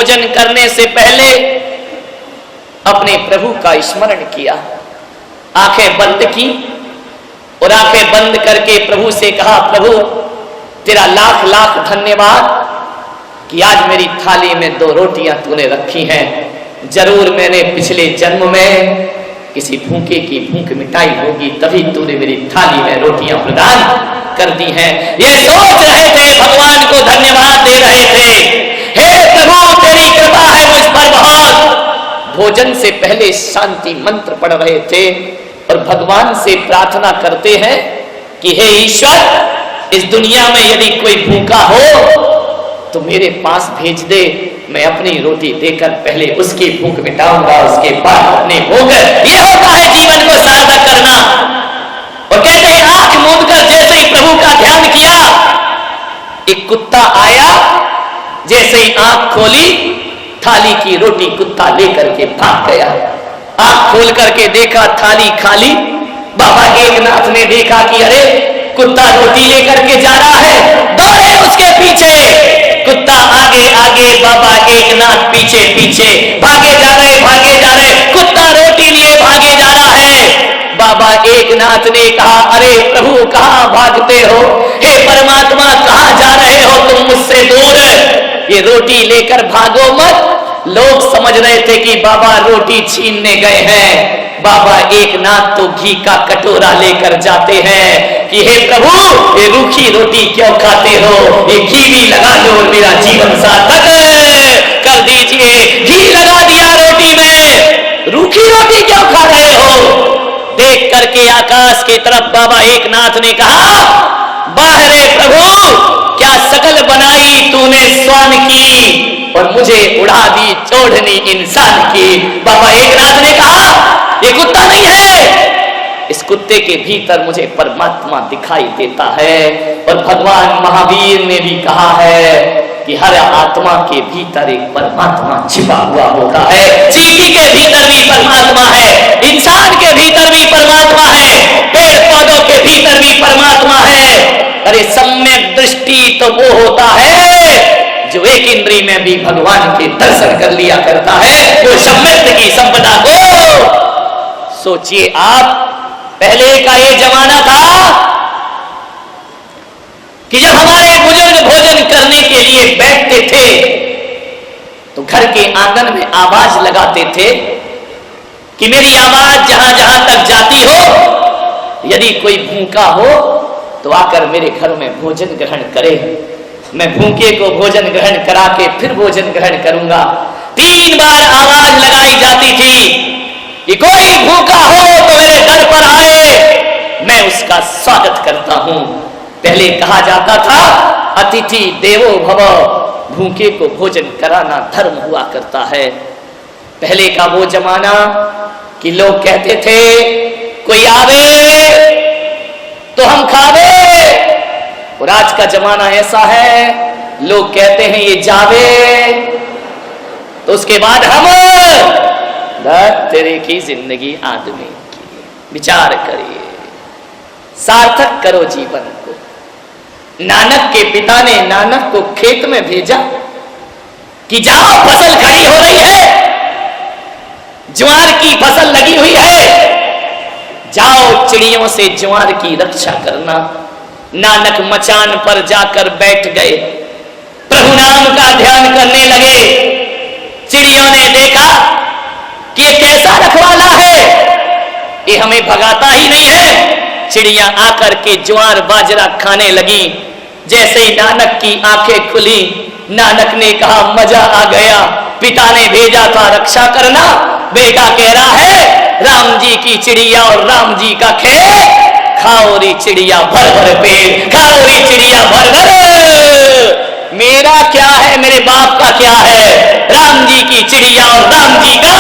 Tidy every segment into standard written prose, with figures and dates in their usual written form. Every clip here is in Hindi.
भोजन करने से पहले अपने प्रभु का स्मरण किया, आंखें बंद की और आंखें बंद करके प्रभु से कहा, प्रभु तेरा लाख लाख धन्यवाद कि आज मेरी थाली में 2 रोटियां तूने रखी हैं। जरूर मैंने पिछले जन्म में किसी भूखे की भूख मिटाई होगी, तभी तूने मेरी थाली में रोटियां प्रदान कर दी हैं। ये सोच रहे थे, भगवान को धन्यवाद दे रहे थे, हे प्रभु तेरी कृपा है मुझ पर बहुत। भोजन से पहले शांति मंत्र पढ़ रहे थे और भगवान से प्रार्थना करते हैं कि हे ईश्वर, इस दुनिया में यदि कोई भूखा हो तो मेरे पास भेज दे, मैं अपनी रोटी देकर पहले उसकी भूख मिटाऊंगा, उसके बाद अपने भोग। ये होता है जीवन को सार्थक करना। और कहते हैं आंख मूंद कर जैसे ही प्रभु का ध्यान किया, एक कुत्ता आया, जैसे ही आंख खोली, थाली की रोटी कुत्ता लेकर के भाग गया। आंख खोल करके देखा थाली खाली। बाबा एकनाथ ने देखा कि अरे कुत्ता रोटी लेकर के जा रहा है, दौड़े उसके पीछे। कुत्ता आगे आगे, बाबा एकनाथ पीछे पीछे, भागे जा रहे, कुत्ता रोटी लिए भागे जा रहा है। बाबा एकनाथ ने कहा, अरे प्रभु कहां भागते हो, हे परमात्मा कहां जा रहे हो तुम मुझसे दूर, ये रोटी लेकर भागो मत। लोग समझ रहे थे कि बाबा रोटी छीनने गए हैं। बाबा एकनाथ तो घी का कटोरा लेकर जाते हैं कि हे प्रभु ये रूखी रोटी क्यों खाते हो, ये घी भी लगा लो, मेरा जीवन सार्थक कर दीजिए। घी लगा दिया रोटी में, रूखी रोटी क्यों खा रहे हो। देख करके आकाश की तरफ बाबा एकनाथ ने कहा, वाह रे प्रभु, क्या शकल बनाई तूने स्वान की और मुझे उड़ा दी चोढ़नी इंसान की। बाबा एकनाथ ने कहा, ये कुत्ता नहीं है, इस कुत्ते के भीतर मुझे परमात्मा दिखाई देता है। और भगवान महावीर ने भी कहा है कि हर आत्मा के भीतर एक परमात्मा छिपा हुआ होता है। चींटी के भीतर भी परमात्मा है, इंसान के भीतर भी परमात्मा है, पेड़ पौधों के भीतर भी परमात्मा है। अरे सम्यक दृष्टि तो वो होता है जो एक इंद्री में भी भगवान के दर्शन कर लिया करता है, वो सम्यक की संपदा को। सोचिए आप, पहले का ये जमाना था कि जब हमारे बुजुर्ग भोजन करने के लिए बैठते थे तो घर के आंगन में आवाज लगाते थे कि मेरी आवाज जहां जहां तक जाती हो, यदि कोई भूखा हो तो आकर मेरे घर में भोजन ग्रहण करे। मैं भूखे को भोजन ग्रहण करा के फिर भोजन ग्रहण करूंगा। 3 बार आवाज लगाई जाती थी कि कोई भूखा हो तो मेरे घर पर आए, मैं उसका स्वागत करता हूं। पहले कहा जाता था अतिथि देवो भव, भूखे को भोजन कराना धर्म हुआ करता है। पहले का वो जमाना कि लोग कहते थे कोई आवे तो हम खावे, और आज का जमाना ऐसा है लोग कहते हैं ये जावे तो उसके बाद हम। तेरे की जिंदगी आदमी की, विचार करिए, सार्थक करो जीवन को। नानक के पिता ने नानक को खेत में भेजा कि जाओ फसल खड़ी हो रही है, ज्वार की फसल लगी हुई है, जाओ चिड़ियों से ज्वार की रक्षा करना। नानक मचान पर जाकर बैठ गए, प्रभु नाम का ध्यान करने लगे। चिड़ियों ने देखा कि ये कैसा रखवाला है, ये हमें भगाता ही नहीं है। चिड़ियां आकर के ज्वार बाजरा खाने लगी। जैसे ही नानक की आंखें खुली, नानक ने कहा मजा आ गया, पिता ने भेजा था रक्षा करना, बेटा कह रहा है राम जी की चिड़िया और राम जी का खेत, खाओ री चिड़िया भर भर पेट, खाओ री चिड़िया भर भर। मेरा क्या है, मेरे बाप का क्या है, राम जी की चिड़िया और राम जी का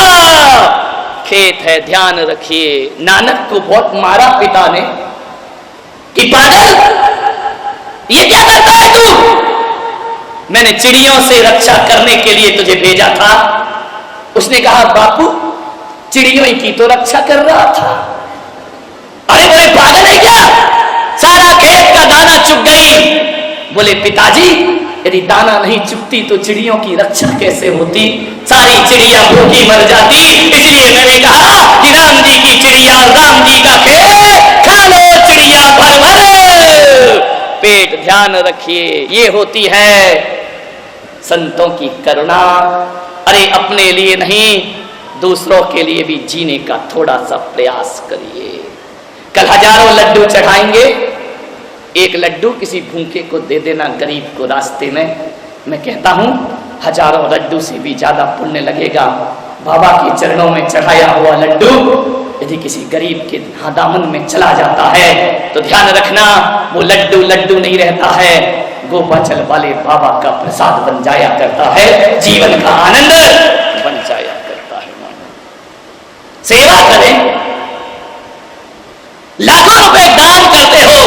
खेत है, ध्यान रखिए। नानक को बहुत मारा पिता ने कि पागल ये क्या करता है तू, मैंने चिड़ियों से रक्षा करने के लिए तुझे भेजा था। उसने कहा बापू चिड़ियों की तो रक्षा कर रहा था। अरे बोले पागल है क्या, सारा खेत का दाना चुग गई। बोले पिताजी यदि दाना नहीं चुगती तो चिड़ियों की रक्षा कैसे होती? सारी चिड़िया भूखी मर जाती। इसलिए मैंने कहा कि राम जी की चिड़िया और राम जी का खेल, खा लो चिड़िया भर भर पेट। ध्यान रखिए, ये होती है संतों की करुणा। अरे अपने लिए नहीं, दूसरों के लिए भी जीने का थोड़ा सा प्रयास करिए। कल हजारों लड्डू चढ़ाएंगे, एक लड्डू किसी भूखे को दे देना, गरीब को रास्ते में। मैं कहता हूं हजारों लड्डू से भी ज्यादा पुण्य लगेगा बाबा के चरणों में चढ़ाया हुआ लड्डू यदि किसी गरीब के दामन में चला जाता है तो ध्यान रखना वो लड्डू लड्डू नहीं रहता है, गोपाचल वाले बाबा का प्रसाद बन जाया करता है, जीवन का आनंद बन जाया करता है। सेवा करें, लाखों रुपए दान करते हो,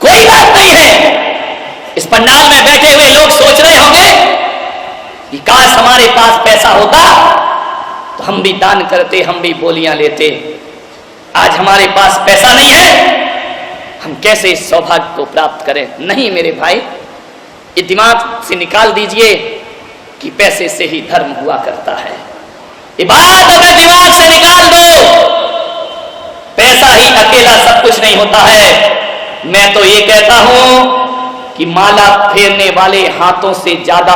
कोई बात नहीं है। इस पंडाल में बैठे हुए लोग सोच रहे होंगे कि काश हमारे पास पैसा होता तो हम भी दान करते, हम भी बोलियां लेते। आज हमारे पास पैसा नहीं है, हम कैसे इस सौभाग्य को प्राप्त करें? नहीं मेरे भाई, ये दिमाग से निकाल दीजिए कि पैसे से ही धर्म हुआ करता है। ये बात अगर दिमाग से निकाल दो, पैसा ही अकेला सब कुछ नहीं होता है। मैं तो ये कहता हूं कि माला फेरने वाले हाथों से ज्यादा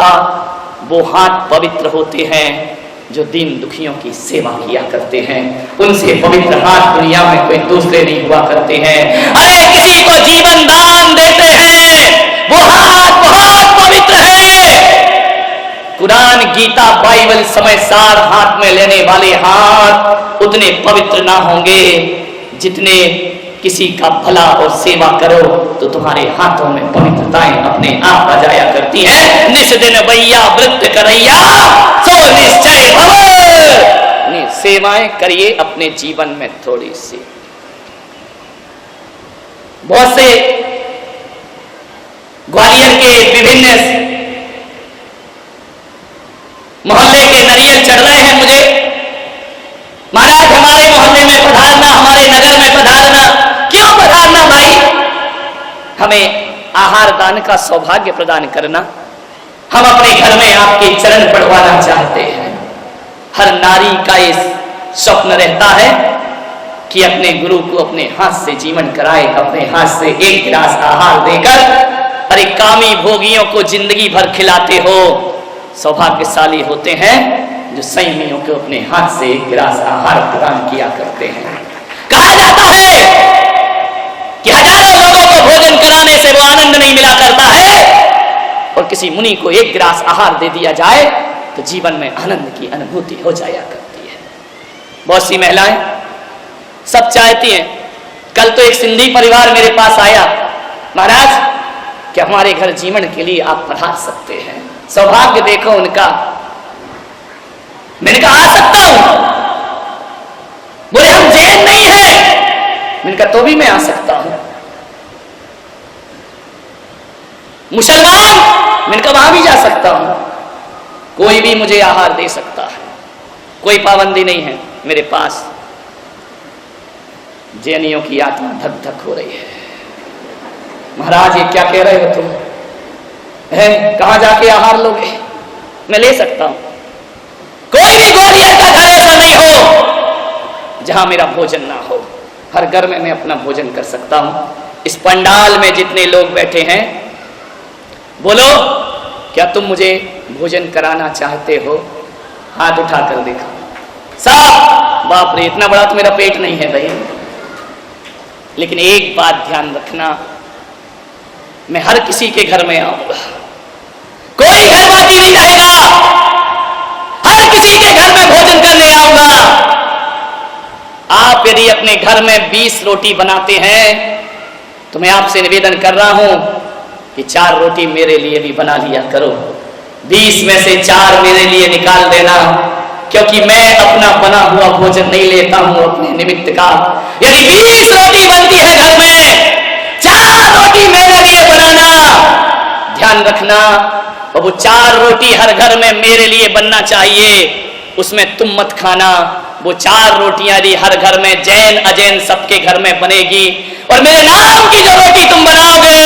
वो हाथ पवित्र होते हैं जो दीन दुखियों की सेवा किया करते हैं। उनसे पवित्र हाथ दुनिया में कोई दूसरे नहीं हुआ करते हैं। अरे किसी को जीवन दान देते हैं, वो हाथ बहुत पवित्र है। कुरान, गीता, बाइबल समय सार हाथ में लेने वाले हाथ उतने पवित्र ना होंगे जितने किसी का भला और सेवा करो तो तुम्हारे हाथों में पवित्रताएं अपने आप आ जाया करती हैं। निष्दिन भैया वृत्त करैया सो निश्चय भव। सेवाएं करिए अपने जीवन में थोड़ी सी। बहुत से ग्वालियर के विभिन्न मोहल्ले के नरियल चढ़ रहे हैं मुझे, महाराज हमारे मोहल्ले में पधारना, हमारे नगर में पधारना। क्यों पधारना भाई? हमें आहार दान का सौभाग्य प्रदान करना। हम अपने घर में आपके चरण पड़वाना चाहते हैं। हर नारी का इस स्वप्न रहता है कि अपने गुरु को अपने हाथ से जीवन कराए, अपने हाथ से एक गिलास आहार देकर। अरे कामी भोगियों को जिंदगी भर खिलाते हो, सौभाग्यशाली होते हैं जो संयमियों को अपने हाथ से एक गिलास आहार प्रदान किया करते हैं। कहा जाता है कि हजारों लोगों को भोजन कराने से वो आनंद नहीं मिला करता है, और किसी मुनि को एक गिलास आहार दे दिया जाए तो जीवन में आनंद की अनुभूति हो जाया करती है। बहुत सी महिलाएं सब चाहती हैं। कल तो एक सिंधी परिवार मेरे पास आया, महाराज क्या हमारे घर जीवन के लिए आप पधार सकते हैं? सौभाग्य देखो उनका। मैंने कहा आ सकता हूं। बोले हम जैन नहीं है। मैंने कहा तो भी मैं आ सकता हूं। मुसलमान? मैंने कहा वहां भी जा सकता हूं। कोई भी मुझे आहार दे सकता है, कोई पाबंदी नहीं है मेरे पास। जैनियों की आत्मा धक धक हो रही है। महाराज ये क्या कह रहे हो तुम? है कहां जाके आहार लोगे? मैं ले सकता हूं। कोई भी ग्वालियर का घर ऐसा नहीं हो जहां मेरा भोजन ना हो। हर घर में मैं अपना भोजन कर सकता हूं। इस पंडाल में जितने लोग बैठे हैं, बोलो क्या तुम मुझे भोजन कराना चाहते हो? हाथ उठाकर देखा सब। बाप रे, इतना बड़ा तो मेरा पेट नहीं है भाई। लेकिन एक बात ध्यान रखना, मैं हर किसी के घर में आऊंगा, कोई घर बाकी नहीं रहेगा। हर किसी के घर में भोजन करने आऊंगा। आप यदि अपने घर में 20 रोटी बनाते हैं तो मैं आपसे निवेदन कर रहा हूं कि 4 रोटी मेरे लिए भी बना लिया करो। 20 में से 4 मेरे लिए निकाल देना, क्योंकि मैं अपना बना हुआ भोजन नहीं लेता हूं अपने निमित्त का। यदि 20 रोटी बनती है घर में, 4 रोटी मेरे लिए बनाना। ध्यान रखना, और वो 4 रोटी हर घर में मेरे लिए बनना चाहिए। उसमें तुम मत खाना। वो 4 रोटियां यदि हर घर में जैन अजैन सबके घर में बनेगी, और मेरे नाम की जो रोटी तुम बनाओगे,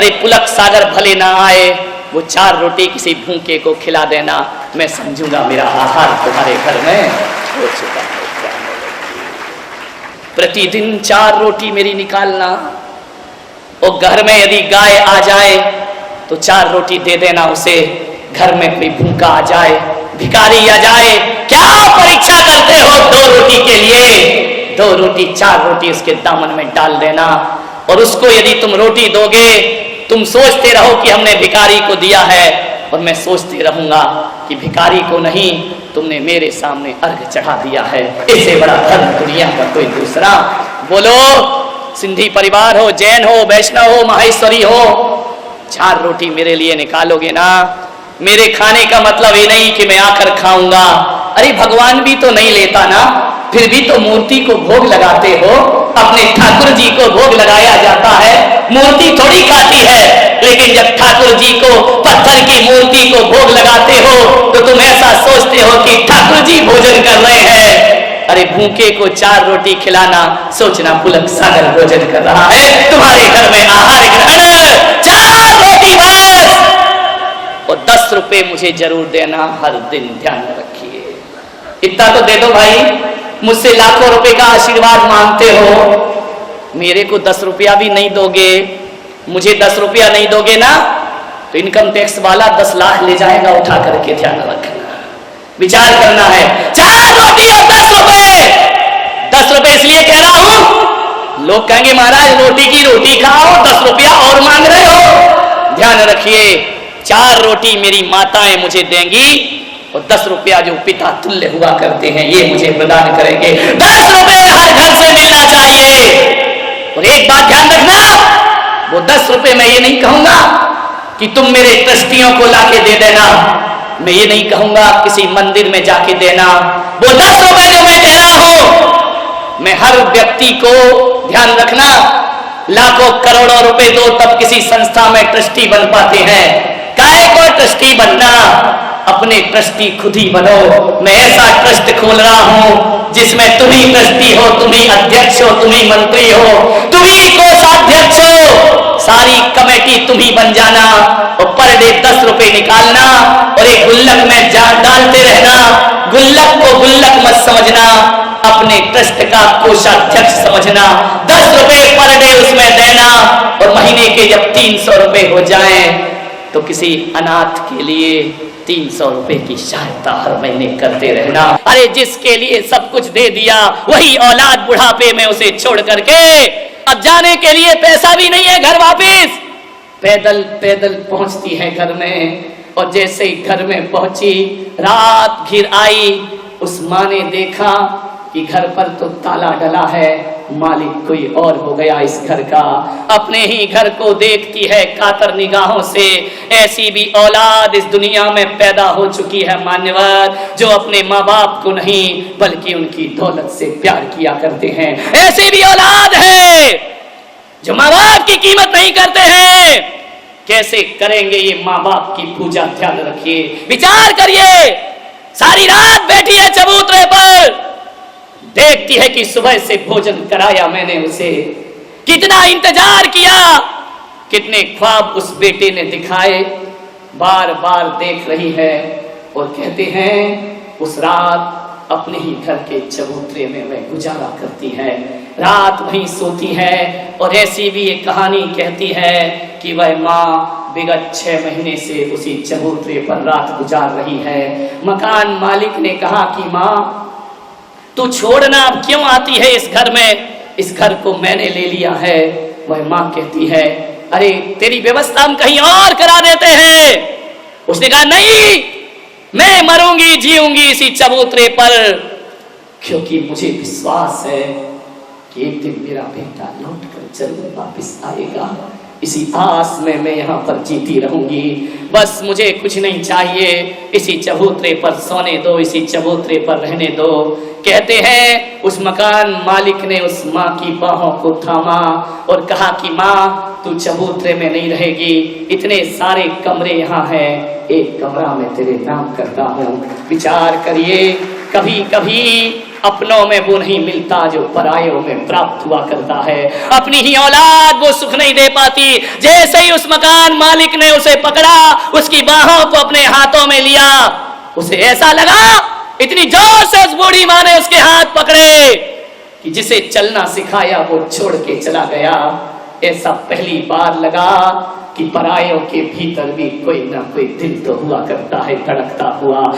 अरे पुलक सागर भले ना आए, वो 4 रोटी किसी भूखे को खिला देना, मैं समझूंगा मेरा आहार तुम्हारे घर में हो चुका है। प्रतिदिन 4 रोटी मेरी निकालना, और घर में यदि गाय आ जाए तो 4 रोटी दे देना उसे। घर में कोई भूखा आ जाए, भिखारी आ जाए, क्या परीक्षा करते हो 2 रोटी के लिए? 2 रोटी 4 रोटी उसके दामन में डाल देना। और उसको यदि तुम रोटी दोगे, तुम सोचते रहो कि हमने भिखारी को दिया है, और मैं सोचते रहूंगा कि भिखारी को नहीं, तुमने मेरे सामने अर्घ चढ़ा दिया है। इससे बड़ा धर्म दुनिया का कोई दूसरा। बोलो, सिंधी परिवार हो, जैन हो, वैष्णव हो, माहेश्वरी हो, 4 रोटी मेरे लिए निकालोगे ना? मेरे खाने का मतलब ये नहीं कि मैं आकर खाऊंगा। अरे भगवान भी तो नहीं लेता ना, फिर भी तो मूर्ति को भोग लगाते हो। अपने ठाकुर जी को भोग लगाया जाता है, मूर्ति थोड़ी खाती है। लेकिन जब ठाकुर जी को, पत्थर की मूर्ति को भोग लगाते हो, तो तुम ऐसा सोचते हो कि ठाकुर जी भोजन कर रहे हैं। अरे भूखे को 4 रोटी खिलाना, सोचना पुलक सागर भोजन कर रहा है। तुम्हारे घर में आहार ग्रहण 4 रोटी बस, और 10 रुपए मुझे जरूर देना हर दिन, ध्यान रखिए। इतना तो दे दो भाई, मुझसे लाखों रुपए का आशीर्वाद मांगते हो, मेरे को 10 रुपया भी नहीं दोगे, मुझे 10 रुपया नहीं दोगे ना, तो इनकम टैक्स वाला 10 लाख ले जाएगा उठा करके। ध्यान रखना, विचार करना है। 4 रोटी और 10 रुपए। 10 रुपए इसलिए कह रहा हूं, लोग कहेंगे महाराज रोटी की रोटी खाओ, 10 रुपया और मांग रहे हो। ध्यान रखिए, 4 रोटी मेरी माताएं मुझे देंगी, और 10 रुपया जो पिता तुल्य हुआ करते हैं ये मुझे प्रदान करेंगे। 10 रुपए हर घर से मिलना चाहिए। और एक बात ध्यान रखना, वो 10 रुपए मैं ये नहीं कहूंगा कि तुम मेरे ट्रस्टियों को लाके दे देना, मैं ये नहीं कहूंगा किसी मंदिर में जाके देना। वो 10 रुपए जो मैं कह रहा हूं, मैं हर व्यक्ति को, ध्यान रखना, लाखों करोड़ों रुपए दो तब किसी संस्था में ट्रस्टी बन पाते हैं। काहे को ट्रस्टी बनना, अपने ट्रस्टी खुद ही बनो। मैं ऐसा ट्रस्ट खोल रहा हूं जिसमें तुम ही ट्रस्टी हो, तुम ही अध्यक्ष हो, तुम ही मंत्री हो, तुम ही कोषाध्यक्ष हो, सारी कमेटी तुम ही बन जाना, और पर डे 10 रुपए निकालना, और एक गुल्लक में डालते रहना। गुल्लक को गुल्लक मत समझना, अपने ट्रस्ट का कोषाध्यक्ष समझना। 10 रुपए पर डे उसमें देना, और महीने के जब 300 रुपए हो जाएं, तो किसी अनाथ के लिए 300 रुपए की सहायता हर महीने करते रहना। अरे जिसके लिए सब कुछ दे दिया, वही औलाद बुढ़ापे में उसे छोड़ करके अब जाने के लिए पैसा भी नहीं है घर वापिस, पैदल पैदल पहुंचती है घर में। और जैसे ही घर में पहुंची, रात घिर आई, उस माँ ने देखा कि घर पर तो ताला डला है, मालिक कोई और हो गया इस घर का। अपने ही घर को देखती है कातर निगाहों से। ऐसी भी औलाद इस दुनिया में पैदा हो चुकी है मान्यवर, जो अपने माँ बाप को नहीं बल्कि उनकी दौलत से प्यार किया करते हैं। ऐसी भी औलाद है जो माँ बाप की कीमत नहीं करते हैं। कैसे करेंगे ये माँ बाप की पूजा, ध्यान रखिए, विचार करिए। सारी रात बैठी है चबूतरे पर, देखती है कि सुबह से भोजन कराया मैंने उसे, कितना इंतजार किया, कितने ख्वाब उस बेटे ने दिखाए, बार बार देख रही है। और कहते हैं उस रात अपने ही घर के चबूतरे में वह गुजारा करती है, रात वहीं सोती है। और ऐसी भी एक कहानी कहती है कि वह माँ विगत 6 महीने से उसी चबूतरे पर रात गुजार रही है। मकान मालिक ने कहा कि माँ तू छोड़ना, अब क्यों आती है इस घर में, इस घर को मैंने ले लिया है। वह माँ कहती है अरे तेरी व्यवस्था हम कहीं और करा देते हैं। उसने कहा नहीं, मैं मरूंगी जीऊंगी इसी चबूतरे पर, क्योंकि मुझे विश्वास है कि एक दिन मेरा बेटा लौट कर जरूर वापिस आएगा। इसी आस में मैं यहाँ पर जीती रहूंगी। बस मुझे कुछ नहीं चाहिए, इसी चबूतरे पर सोने दो, इसी चबूतरे पर रहने दो। कहते हैं उस मकान मालिक ने उस माँ की बाहों को थामा और कहा कि माँ तू चबूतरे में नहीं रहेगी, इतने सारे कमरे यहाँ हैं, एक कमरा में तेरे नाम करता हूँ। विचार करिए, कभी कभी अपनों में वो नहीं मिलता जो परायों में प्राप्त हुआ करता है। अपनी ही औलाद वो सुख नहीं दे पाती। जैसे ही उस मकान मालिक ने उसे पकड़ा, उसकी बाहों को अपने हाथों में लिया, उसे ऐसा लगा इतनी जोर से उस बूढ़ी मां ने उसके हाथ पकड़े कि जिसे चलना सिखाया वो छोड़ के चला गया। ऐसा पहली बार लगा कि परायों के भीतर भी कोई ना कोई दिल तो हुआ करता है धड़कता हुआ।